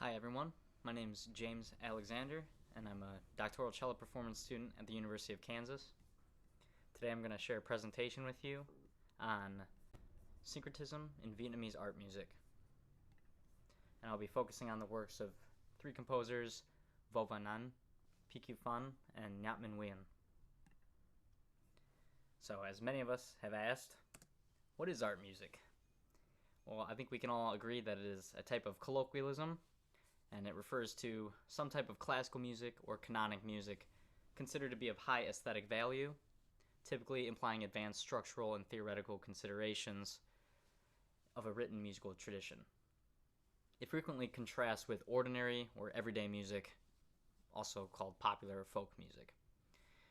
Hi everyone, my name is James-Alexander, and I'm a doctoral cello performance student at the University of Kansas. Today I'm going to share a presentation with you on syncretism in Vietnamese art music. And I'll be focusing on the works of three composers, Vo Van An, PQ Phan, and Nhap Minh Nguyen. So, as many of us have asked, what is art music? Well, I think we can all agree that it is a type of colloquialism, and it refers to some type of classical music or canonic music considered to be of high aesthetic value, typically implying advanced structural and theoretical considerations of a written musical tradition. It frequently contrasts with ordinary or everyday music, also called popular or folk music.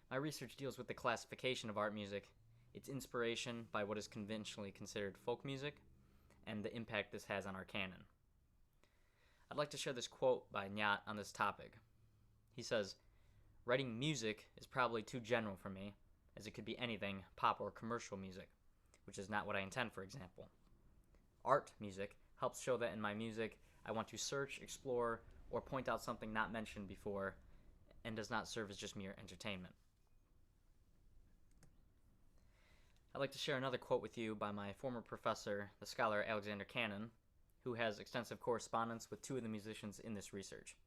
My research deals with the classification of art music, its inspiration by what is conventionally considered folk music, and the impact this has on our canon. I'd like to share this quote by Nhap on this topic. He says, "Writing music is probably too general for me, as it could be anything, pop or commercial music, which is not what I intend, for example. Art music helps show that in my music I want to search, explore, or point out something not mentioned before, and does not serve as just mere entertainment." I'd like to share another quote with you by my former professor, the scholar Alexander Cannon, who has extensive correspondence with two of the musicians in this research.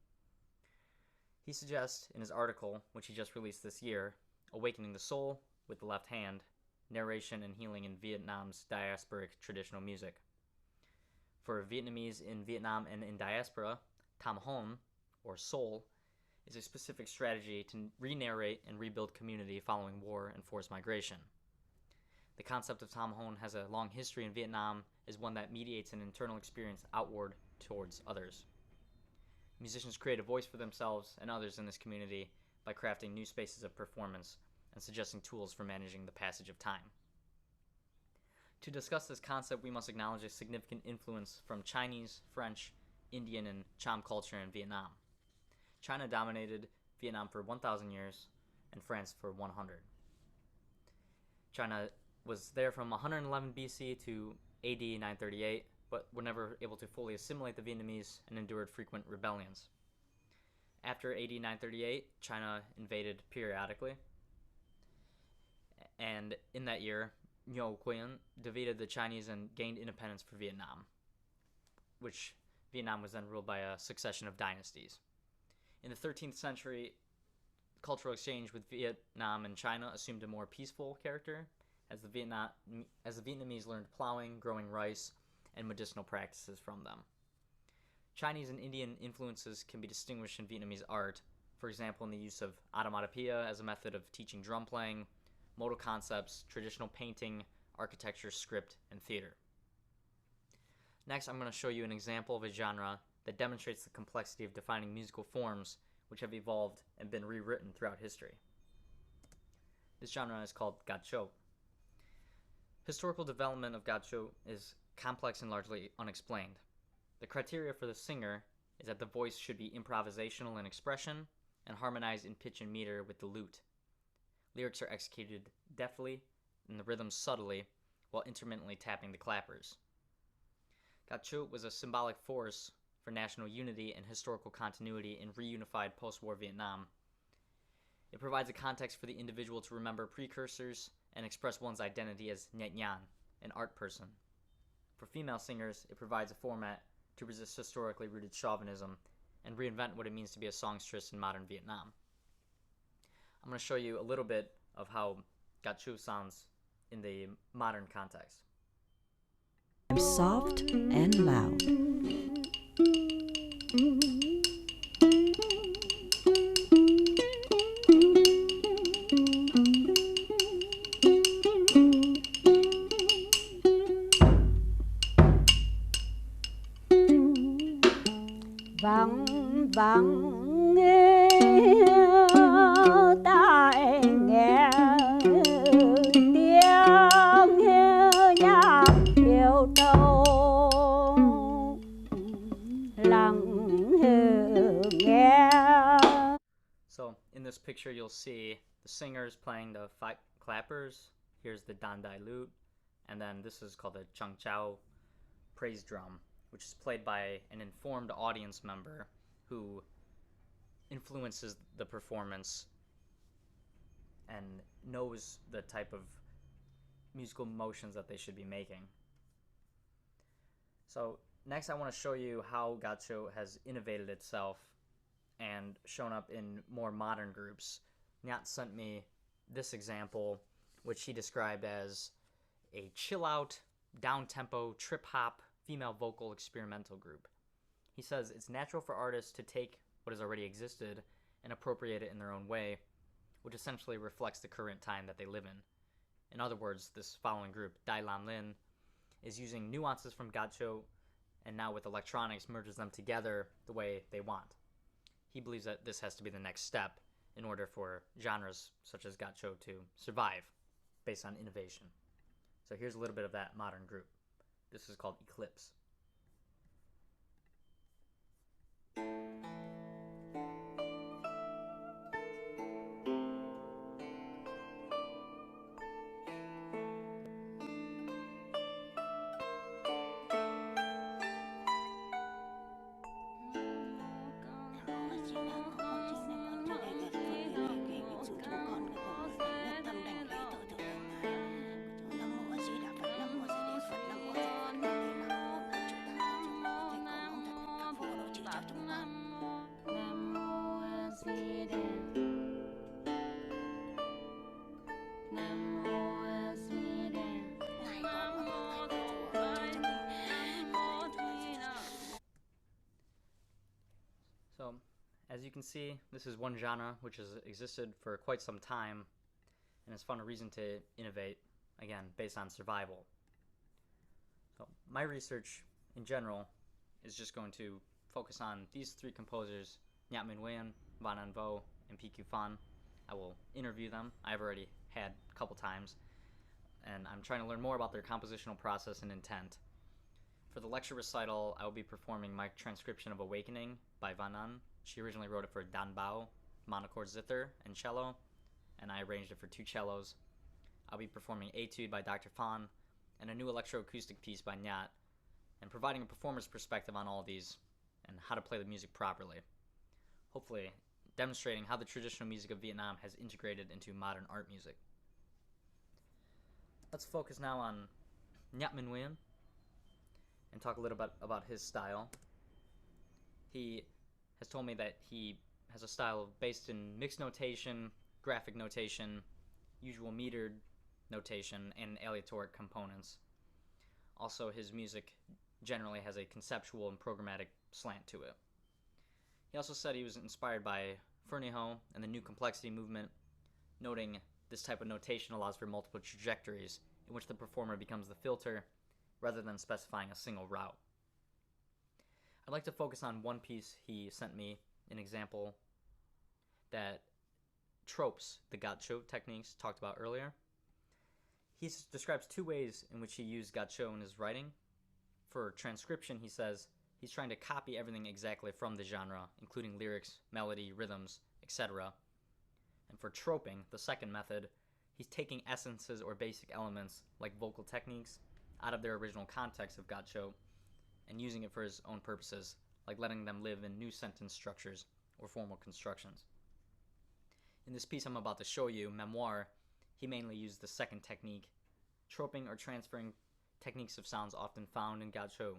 He suggests in his article, which he just released this year, Awakening the Soul with the Left Hand, Narration and Healing in Vietnam's Diasporic Traditional Music. For Vietnamese in Vietnam and in diaspora, Tam Hon, or soul, is a specific strategy to re-narrate and rebuild community following war and forced migration. The concept of Tam Hon has a long history in Vietnam as one that mediates an internal experience outward towards others. Musicians create a voice for themselves and others in this community by crafting new spaces of performance and suggesting tools for managing the passage of time. To discuss this concept, we must acknowledge a significant influence from Chinese, French, Indian, and Cham culture in Vietnam. China dominated Vietnam for 1,000 years and France for 100. China was there from 111 BC to AD 938, but were never able to fully assimilate the Vietnamese and endured frequent rebellions. After AD 938, China invaded periodically, and in that year, Ngo Nguyen defeated the Chinese and gained independence for Vietnam, which Vietnam was then ruled by a succession of dynasties. In the 13th century, cultural exchange with Vietnam and China assumed a more peaceful character, as the Vietnamese learned plowing, growing rice, and medicinal practices from them. Chinese and Indian influences can be distinguished in Vietnamese art, for example in the use of automatopoeia as a method of teaching drum playing, modal concepts, traditional painting, architecture, script, and theater. Next, I'm going to show you an example of a genre that demonstrates the complexity of defining musical forms which have evolved and been rewritten throughout history. This genre is called gà chó. Historical development of gà chó is complex and largely unexplained. The criteria for the singer is that the voice should be improvisational in expression and harmonized in pitch and meter with the lute. Lyrics are executed deftly and the rhythms subtly while intermittently tapping the clappers. Gà chó was a symbolic force for national unity and historical continuity in reunified post-war Vietnam. It provides a context for the individual to remember precursors and express one's identity as Nhat Nhan, an art person. For female singers, it provides a format to resist historically rooted chauvinism and reinvent what it means to be a songstress in modern Vietnam. I'm going to show you a little bit of how gà chó sounds in the modern context. Soft and loud. Vắng vắng nghe tai nghe tiếng nhạc yêu thâu lắng nghe. So in this picture you'll see the singers playing the five clappers. Here's the dandai lute, and then this is called the chang chao praise drum, which is played by an informed audience member who influences the performance and knows the type of musical motions that they should be making. So next I want to show you how gacho has innovated itself and shown up in more modern groups. Nyat sent me this example, which he described as a chill-out, down-tempo, trip-hop, female vocal experimental group. He says it's natural for artists to take what has already existed and appropriate it in their own way, which essentially reflects the current time that they live in. In other words, this following group, Dai Lam Lin, is using nuances from gacho and now with electronics merges them together the way they want. He believes that this has to be the next step in order for genres such as gacho to survive based on innovation. So here's a little bit of that modern group. This is called Eclipse. So, as you can see, this is one genre which has existed for quite some time and has found a reason to innovate, again, based on survival. So, my research in general is just going to focus on these three composers, Nyat Minh Nguyen, Van An Vo, and PQ Phan. I will interview them. I've already had a couple times, and I'm trying to learn more about their compositional process and intent. For the lecture recital, I will be performing my transcription of Awakening by Van An. She originally wrote it for Dan Bao, monochord zither, and cello, and I arranged it for two cellos. I'll be performing Etude by Dr. Phan, and a new electroacoustic piece by Nyat, and providing a performer's perspective on all of these and how to play the music properly. Hopefully, demonstrating how the traditional music of Vietnam has integrated into modern art music. Let's focus now on Nyat Minh Nguyen and talk a little bit about his style. He has told me that he has a style based in mixed notation, graphic notation, usual metered notation, and aleatoric components. Also, his music generally has a conceptual and programmatic slant to it. He also said he was inspired by Ferniho and the New Complexity movement, noting this type of notation allows for multiple trajectories in which the performer becomes the filter rather than specifying a single route. I'd like to focus on one piece he sent me, an example that tropes the gacho techniques talked about earlier. He describes two ways in which he used gacho in his writing. For transcription, he says he's trying to copy everything exactly from the genre, including lyrics, melody, rhythms, etc. And for troping, the second method, he's taking essences or basic elements like vocal techniques out of their original context of gacho and using it for his own purposes, like letting them live in new sentence structures or formal constructions. In this piece I'm about to show you, Memoir, he mainly used the second technique, troping or transferring techniques of sounds often found in gacho.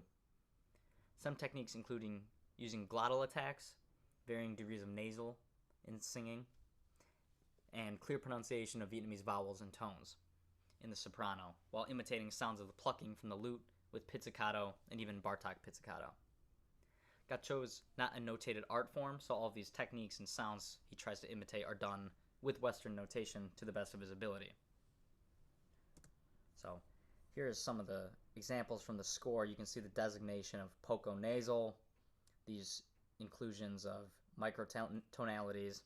Some techniques including using glottal attacks, varying degrees of nasal in singing, and clear pronunciation of Vietnamese vowels and tones in the soprano, while imitating sounds of the plucking from the lute with pizzicato and even Bartok pizzicato. Gacho is not a notated art form, so all of these techniques and sounds he tries to imitate are done with Western notation to the best of his ability. So here is some of the examples from the score. You can see the designation of poco-nasal, these inclusions of microtonalities,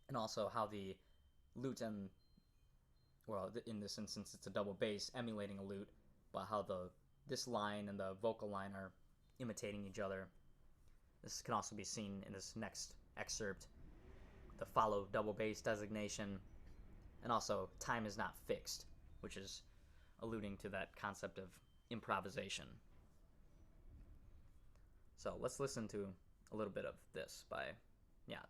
and also how the lute and, well, in this instance it's a double bass emulating a lute, but how this line and the vocal line are imitating each other. This can also be seen in this next excerpt, the follow double bass designation, and also time is not fixed, which is alluding to that concept of improvisation. So let's listen to a little bit of this by Nyat.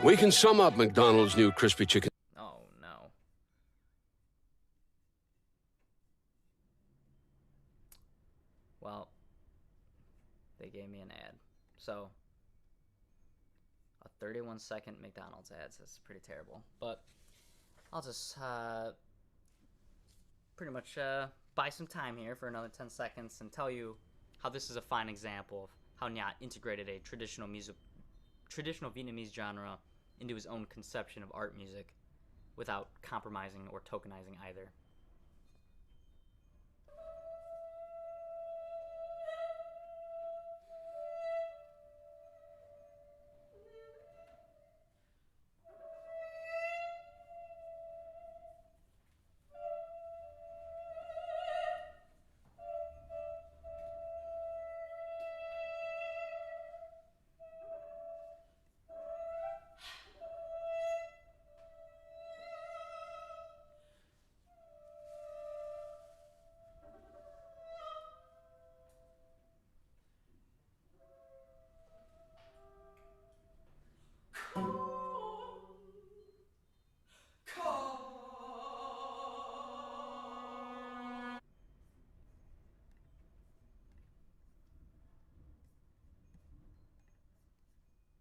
We can sum up McDonald's new crispy chicken. Oh no. Well, they gave me an ad. So, a 31-second McDonald's ad. That's pretty terrible. But I'll just pretty much buy some time here for another 10 seconds and tell you how this is a fine example of how Nyat integrated a traditional Vietnamese genre into his own conception of art music without compromising or tokenizing either.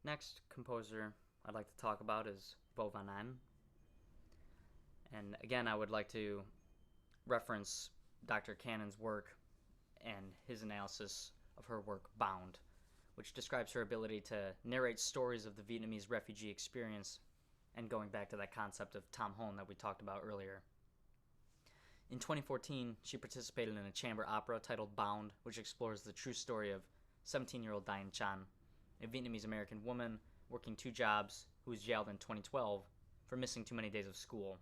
Next composer I'd like to talk about is Vo Van An. And again, I would like to reference Dr. Cannon's work and his analysis of her work Bound, which describes her ability to narrate stories of the Vietnamese refugee experience, and going back to that concept of Tom Hone that we talked about earlier. In 2014, she participated in a chamber opera titled Bound, which explores the true story of 17-year-old Diane Chan, a Vietnamese-American woman working 2 jobs who was jailed in 2012 for missing too many days of school.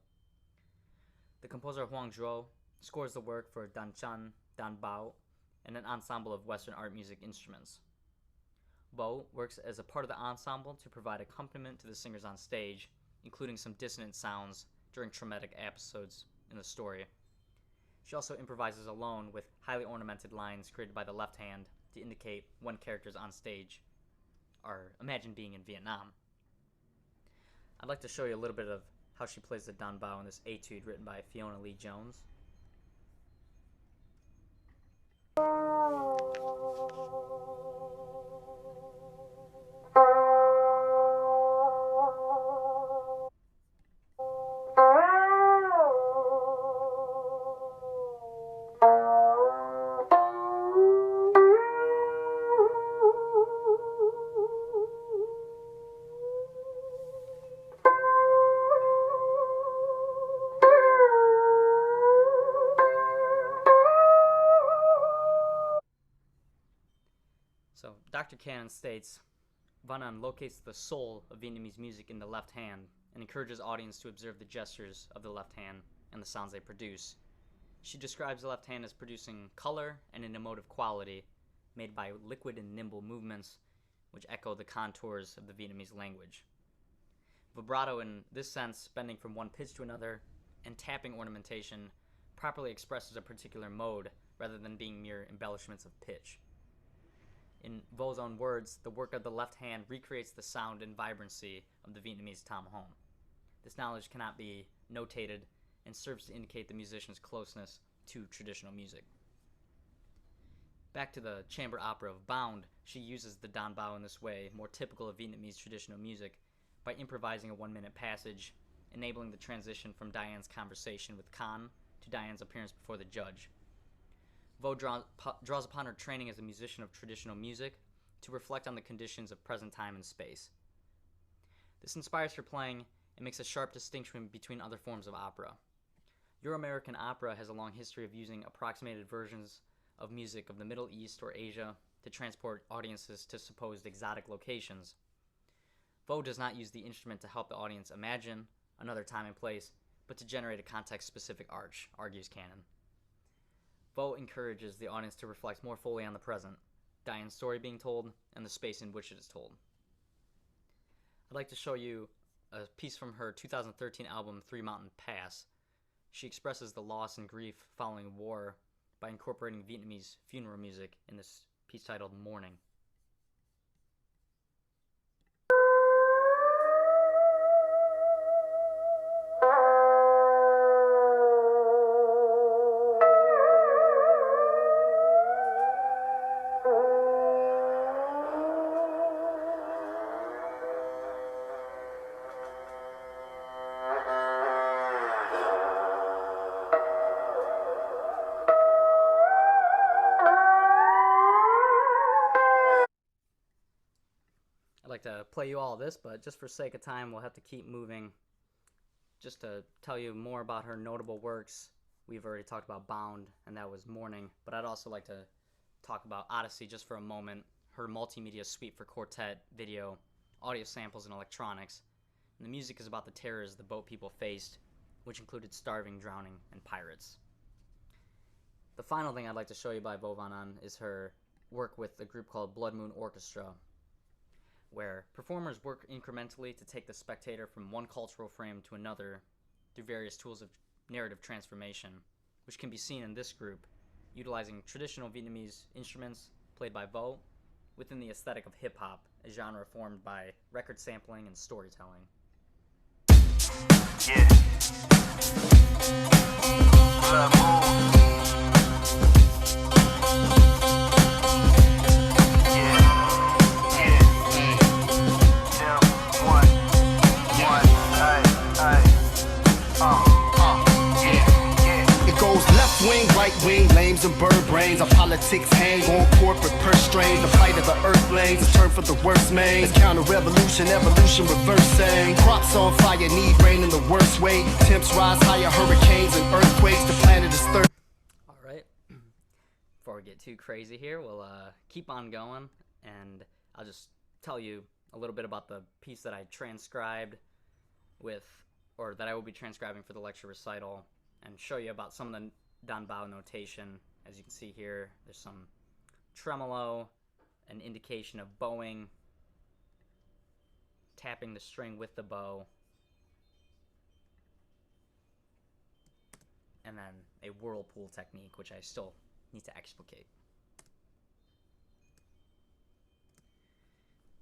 The composer Hoang Duo scores the work for Dan Chan, Dan Bao, and an ensemble of Western art music instruments. Bo works as a part of the ensemble to provide accompaniment to the singers on stage, including some dissonant sounds during traumatic episodes in the story. She also improvises alone with highly ornamented lines created by the left hand to indicate when characters on stage are imagined being in Vietnam. I'd like to show you a little bit of how she plays the Dan Bao in this etude written by Fiona Lee Jones. So, Dr. Cannon states, Van An locates the soul of Vietnamese music in the left hand and encourages audience to observe the gestures of the left hand and the sounds they produce. She describes the left hand as producing color and an emotive quality made by liquid and nimble movements which echo the contours of the Vietnamese language. Vibrato in this sense, bending from one pitch to another, and tapping ornamentation properly expresses a particular mode rather than being mere embellishments of pitch. In Vo's own words, the work of the left hand recreates the sound and vibrancy of the Vietnamese Tom Hone. This knowledge cannot be notated and serves to indicate the musician's closeness to traditional music. Back to the chamber opera of Bound, she uses the Dan Bao in this way, more typical of Vietnamese traditional music, by improvising a 1-minute passage, enabling the transition from Diane's conversation with Khan to Diane's appearance before the judge. Vo draws upon her training as a musician of traditional music to reflect on the conditions of present time and space. This inspires her playing and makes a sharp distinction between other forms of opera. Euro-American opera has a long history of using approximated versions of music of the Middle East or Asia to transport audiences to supposed exotic locations. Vo does not use the instrument to help the audience imagine another time and place, but to generate a context-specific arch, argues Cannon. Vo encourages the audience to reflect more fully on the present, Diane's story being told, and the space in which it is told. I'd like to show you a piece from her 2013 album, 3 Mountain Pass. she expresses the loss and grief following war by incorporating Vietnamese funeral music in this piece titled Mourning. I'd like to play you all of this, but just for sake of time, we'll have to keep moving. Just to tell you more about her notable works, we've already talked about Bound, and that was Mourning, but I'd also like to talk about Odyssey just for a moment, her multimedia suite for quartet, video, audio samples, and electronics. And the music is about the terrors the boat people faced, which included starving, drowning, and pirates. The final thing I'd like to show you by Vovanan is her work with a group called Blood Moon Orchestra, where performers work incrementally to take the spectator from one cultural frame to another through various tools of narrative transformation, which can be seen in this group, utilizing traditional Vietnamese instruments played by Vo within the aesthetic of hip-hop, a genre formed by record sampling and storytelling. Yeah. Blood Moon. Right wing, lames and bird brains. Our politics hang on corporate purse strings. The plight of the earthlings is turned for the worst, man. It's counter-revolution, evolution reversing. Crops on fire, need rain in the worst way. Temps rise higher, hurricanes and earthquakes. The planet is thirsty. Alright, before we get too crazy here, we'll keep on going, and I'll just tell you a little bit about the piece that I transcribed with, or that I will be transcribing for the lecture recital, and show you about some of the Dan Bao notation. As you can see here, there's some tremolo, an indication of bowing, tapping the string with the bow, and then a whirlpool technique, which I still need to explicate.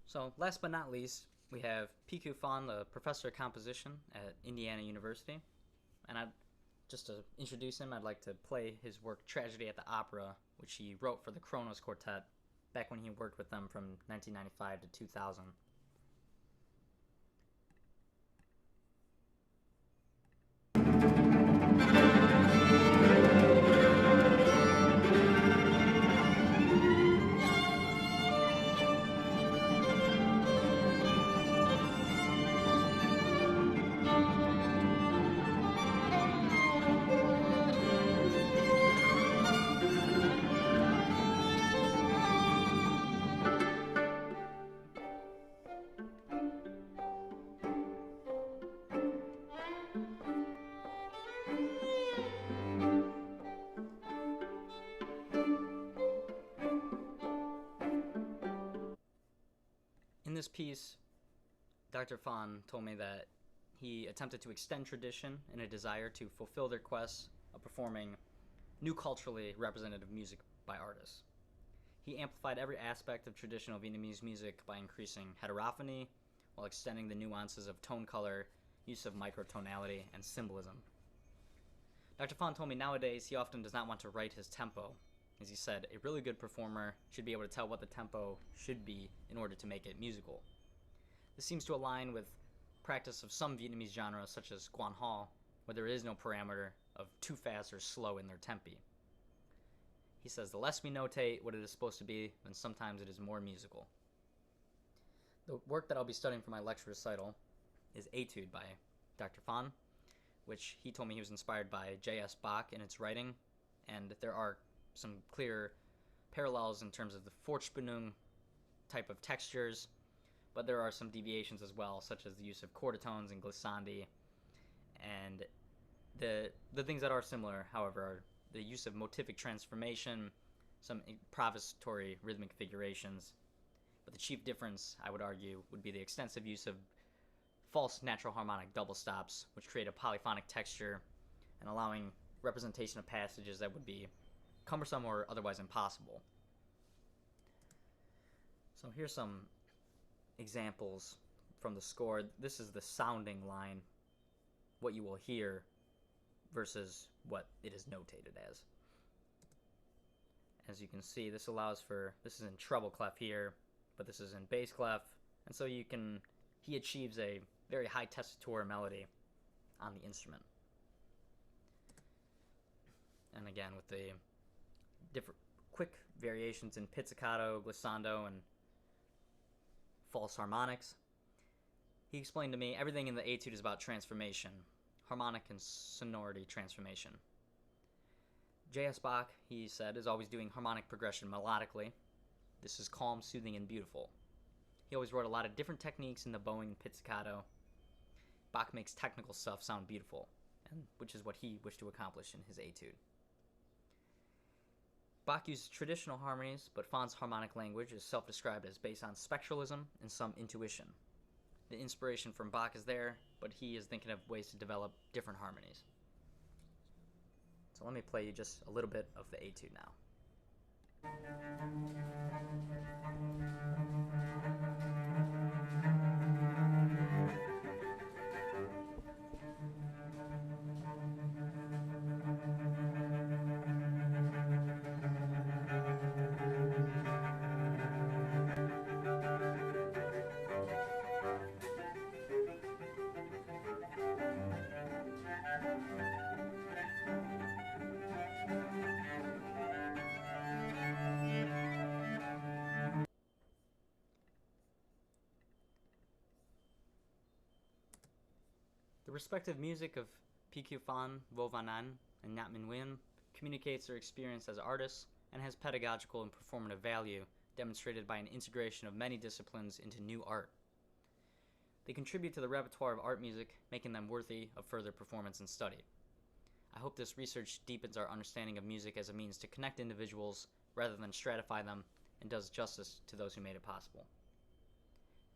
So last but not least, we have P.Q. Phan, the professor of composition at Indiana University, and just to introduce him, I'd like to play his work Tragedy at the Opera, which he wrote for the Kronos Quartet back when he worked with them from 1995 to 2000. In this piece, Dr. Phan told me that he attempted to extend tradition in a desire to fulfill their quest of performing new culturally representative music by artists. He amplified every aspect of traditional Vietnamese music by increasing heterophony while extending the nuances of tone color, use of microtonality, and symbolism. Dr. Phan told me nowadays he often does not want to write his tempo. As he said, a really good performer should be able to tell what the tempo should be in order to make it musical. This seems to align with practice of some Vietnamese genres such as Quan Ho, where there is no parameter of too fast or slow in their tempi. He says the less we notate what it is supposed to be, then sometimes it is more musical. The work that I'll be studying for my lecture recital is Etude by Dr. Phan, which he told me he was inspired by J.S. Bach in its writing, and there are some clear parallels in terms of the Fortspannung type of textures, but there are some deviations as well, such as the use of quartertones and glissandi, and the things that are similar, however, are the use of motivic transformation, some improvisatory rhythmic figurations, but the chief difference, I would argue, would be the extensive use of false natural harmonic double stops, which create a polyphonic texture and allowing representation of passages that would be cumbersome or otherwise impossible. So here's some examples from the score. This is the sounding line, what you will hear versus what it is notated as. As you can see, this allows for, this is in treble clef here, but this is in bass clef, and so he achieves a very high tessitura melody on the instrument. And again, with the different quick variations in pizzicato, glissando, and false harmonics. He explained to me everything in the etude is about transformation, harmonic and sonority transformation. J.S. Bach, he said, is always doing harmonic progression melodically. This is calm, soothing, and beautiful. He always wrote a lot of different techniques in the bowing and pizzicato. Bach makes technical stuff sound beautiful, and which is what he wished to accomplish in his etude. Bach uses traditional harmonies, but Fahn's harmonic language is self-described as based on spectralism and some intuition. The inspiration from Bach is there, but he is thinking of ways to develop different harmonies. So let me play you just a little bit of the etude now. The respective music of P.Q. Phan, Vo Van An, and Nhat Minh Nguyen communicates their experience as artists and has pedagogical and performative value demonstrated by an integration of many disciplines into new art. They contribute to the repertoire of art music, making them worthy of further performance and study. I hope this research deepens our understanding of music as a means to connect individuals rather than stratify them, and does justice to those who made it possible.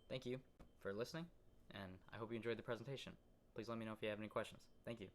Thank you for listening, and I hope you enjoyed the presentation. Please let me know if you have any questions. Thank you.